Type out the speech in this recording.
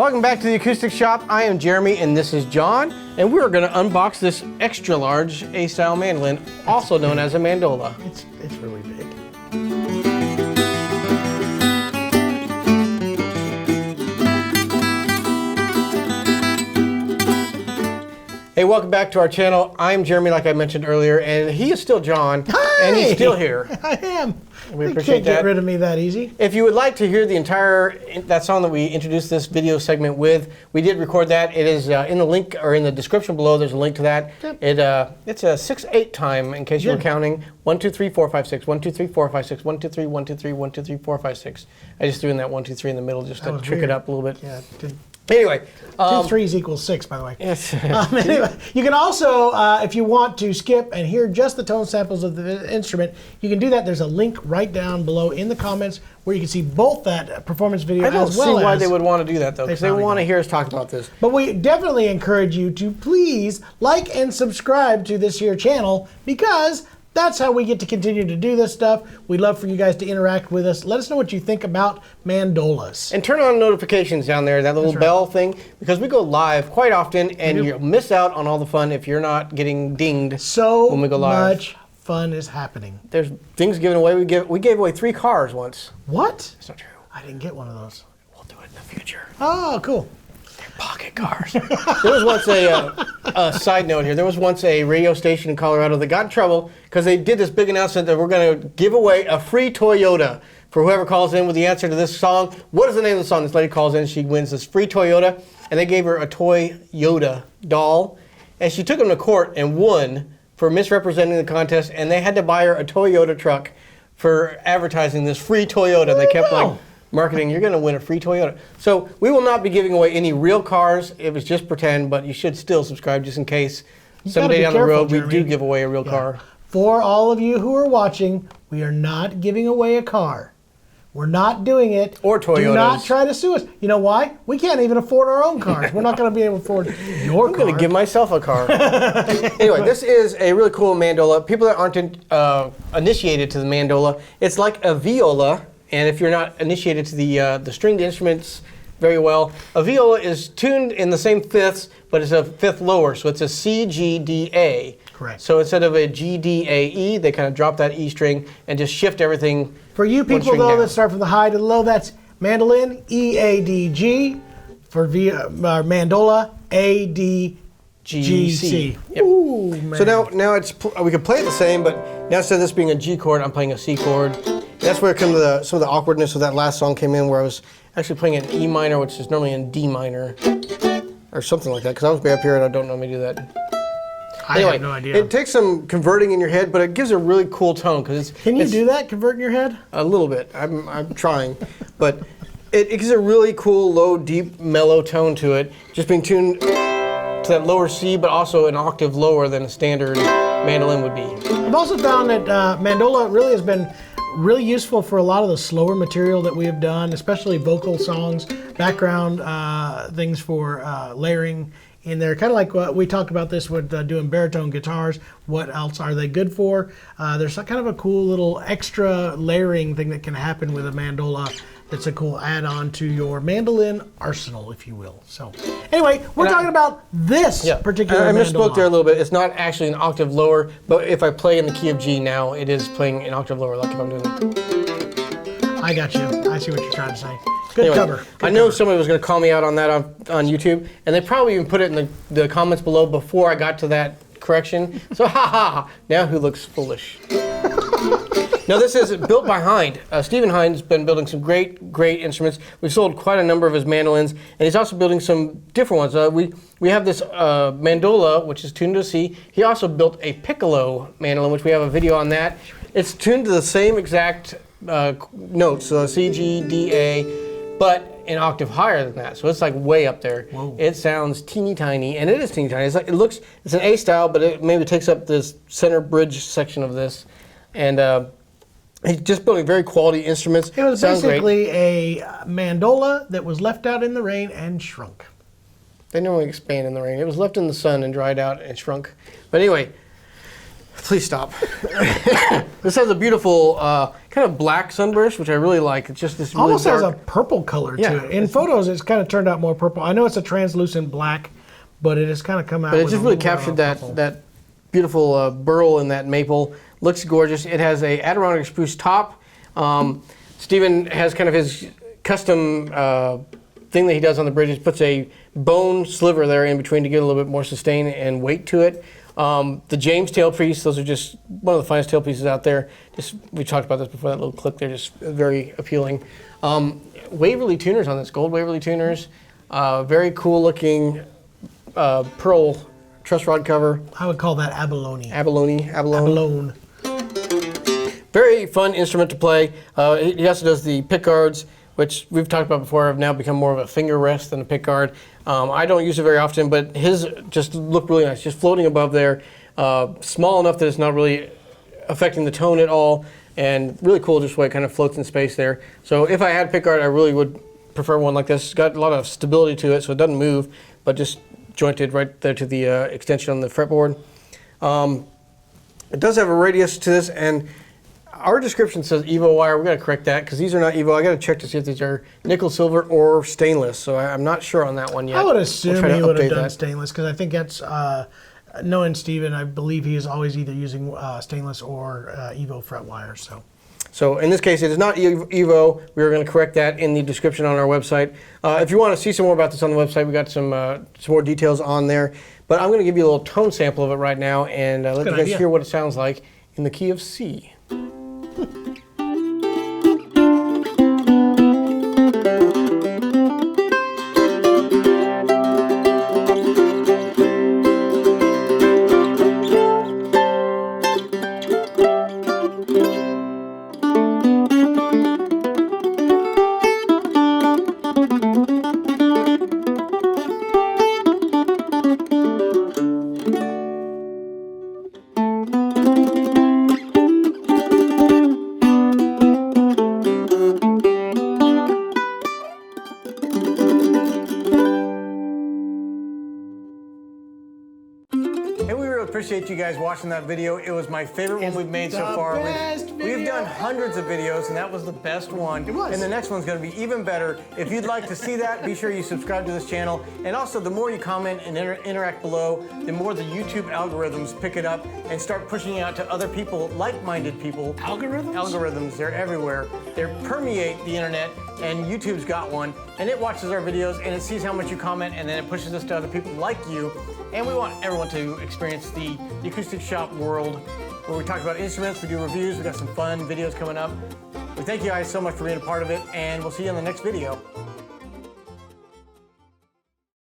Welcome back to the Acoustic Shop. I am Jeremy and this is John, and we're going to unbox this extra large A-style mandolin, also known as a mandola. It's really big. Hey, welcome back to our channel. I'm Jeremy, like I mentioned earlier, and he is still John. Hi! And he's still here. I am. We You appreciate can't get that. rid of me that easy. If you would like to hear the entire, that song that we introduced this video segment with, we did record that. It is in the link, or in the description below, there's a link to that. Yep. It's a 6/8 time, in case you were counting. 1, 2, 3, 4, 5, 6, 1, 2, 3, 4, 5, 6, 1, 2, 3, 1, 2, 3, 1, 2, 3, 4, 5, 6. I just threw in that 1, 2, 3 in the middle just to trick it up a little bit. Yeah. Anyway. 2 threes equals 6, by the way. Yes. Anyway, you can also, if you want to skip and hear just the tone samples of the instrument, you can do that. There's a link right down below in the comments where you can see both that performance video I don't as well see why as they would want to do that, though, because they want to hear us talk about this. But we definitely encourage you to please like and subscribe to this here channel, because that's how we get to continue to do this stuff. We'd love for you guys to interact with us. Let us know what you think about mandolas. And turn on notifications down there, that little bell thing, because we go live quite often, and you'll miss out on all the fun if you're not getting dinged when we go live. Much fun is happening. There's things given away. We gave away 3 cars once. What? That's not true. I didn't get one of those. We'll do it in the future. Oh, cool. Pocket cars. There was once a side note here. There was once a radio station in Colorado that got in trouble because they did this big announcement that we're going to give away a free Toyota for whoever calls in with the answer to this song. What is the name of the song? This lady calls in, she wins this free Toyota, and they gave her a Toy Yoda doll, and she took him to court and won for misrepresenting the contest, and they had to buy her a Toyota truck for advertising this free Toyota. They kept like marketing, you're going to win a free Toyota. So we will not be giving away any real cars. It was just pretend, but you should still subscribe just in case someday down the road we do give away a real car. For all of you who are watching, we are not giving away a car. We're not doing it. Or Toyotas. Do not try to sue us. You know why? We can't even afford our own cars. We're not going to be able to afford your car. I'm going to give myself a car. Anyway, this is a really cool mandola. People that aren't initiated to the mandola, it's like a viola. And if you're not initiated to the stringed instruments very well, a viola is tuned in the same fifths, but it's a fifth lower, so it's a C, G, D, A. Correct. So instead of a G, D, A, E, they kind of drop that E string and just shift everything. For you people, though, that start from the high to the low, that's mandolin, E, A, D, G. For mandola, A, D, G, C. Yep. Ooh, man. So now it's we can play it the same, but now instead of this being a G chord, I'm playing a C chord. That's where some of the awkwardness of that last song came in, where I was actually playing an E minor, which is normally in D minor, or something like that, because I was way up here and I don't normally do that. Anyway, I have no idea. It takes some converting in your head, but it gives a really cool tone. Can you do that, convert in your head? A little bit. I'm trying. But it gives a really cool, low, deep, mellow tone to it, just being tuned to that lower C, but also an octave lower than a standard mandolin would be. I've also found that mandola really has been really useful for a lot of the slower material that we have done, especially vocal songs, background things for layering in there. Kind of like what we talk about this with doing baritone guitars. What else are they good for? There's kind of a cool little extra layering thing that can happen with a mandola. That's a cool add-on to your mandolin arsenal, if you will. So, anyway, we're talking about this particular I mandola. misspoke there a little bit. It's not actually an octave lower, but if I play in the key of G now, it is playing an octave lower, like if I'm doing it. I got you. I see what you're trying to say. Good cover. I know somebody was going to call me out on that on YouTube, and they probably even put it in the comments below before I got to that correction. So, ha. Now who looks foolish? No, this is built by Hinde. Stephen Hinde's been building some great instruments. We've sold quite a number of his mandolins, and he's also building some different ones. We have this mandola, which is tuned to C. He also built a piccolo mandolin, which we have a video on that. It's tuned to the same exact notes, so C, G, D, A, but an octave higher than that. So it's like way up there. Whoa. It sounds teeny tiny, and it is teeny tiny. It's an A style, but it maybe takes up this center bridge section of this, and he's just building very quality instruments. It was basically a mandola that was left out in the rain and shrunk. They normally expand in the rain. It was left in the sun and dried out and shrunk. But anyway, Please stop. This has a beautiful kind of black sunburst, which I really like. It's just this really Almost dark. has a purple color to it. In photos, it's kind of turned out more purple. I know it's a translucent black, but it has kind of come out. But it with just a really little bit captured of purple. that beautiful burl in that maple. Looks gorgeous. It has a Adirondack spruce top. Stephen has kind of his custom thing that he does on the bridges. Puts a bone sliver there in between to get a little bit more sustain and weight to it. The James tailpiece, those are just one of the finest tailpieces out there. Just we talked about this before, that little click there, just very appealing. Waverly tuners on this, gold Waverly tuners. Very cool looking pearl truss rod cover. I would call that abalone. Abalone. Abalone. Very fun instrument to play. He also does the pickguards, which we've talked about before, have now become more of a finger rest than a pickguard. I don't use it very often, but his just look really nice, just floating above there. Small enough that it's not really affecting the tone at all, and really cool just the way it kind of floats in space there. So if I had a pickguard, I really would prefer one like this. It's got a lot of stability to it, so it doesn't move, but just jointed right there to the extension on the fretboard. It does have a radius to this, and our description says Evo wire. We're going to correct that because these are not Evo. I got to check to see if these are nickel, silver, or stainless. So I'm not sure on that one yet. I would assume We'll try to he would have update done that. stainless because I think that's knowing Steven, I believe he is always either using stainless or Evo fret wires. So in this case, it is not Evo. We are going to correct that in the description on our website. If you want to see some more about this on the website, we got some more details on there. But I'm going to give you a little tone sample of it right now and let you guys idea. hear what it sounds like in the key of C. And we really appreciate you guys watching that video. It was my favorite one we've made so far. We've done hundreds of videos, and that was the best one. It was. And the next one's going to be even better. If you'd like to see that, be sure you subscribe to this channel. And also, the more you comment and interact below, the more the YouTube algorithms pick it up and start pushing it out to other people, like-minded people. Algorithms? Algorithms, they're everywhere. They permeate the internet, and YouTube's got one. And it watches our videos, and it sees how much you comment, and then it pushes us to other people like you. And we want everyone to experience the acoustic shop world where we talk about instruments, we do reviews, we got some fun videos coming up. We thank you guys so much for being a part of it, and we'll see you in the next video.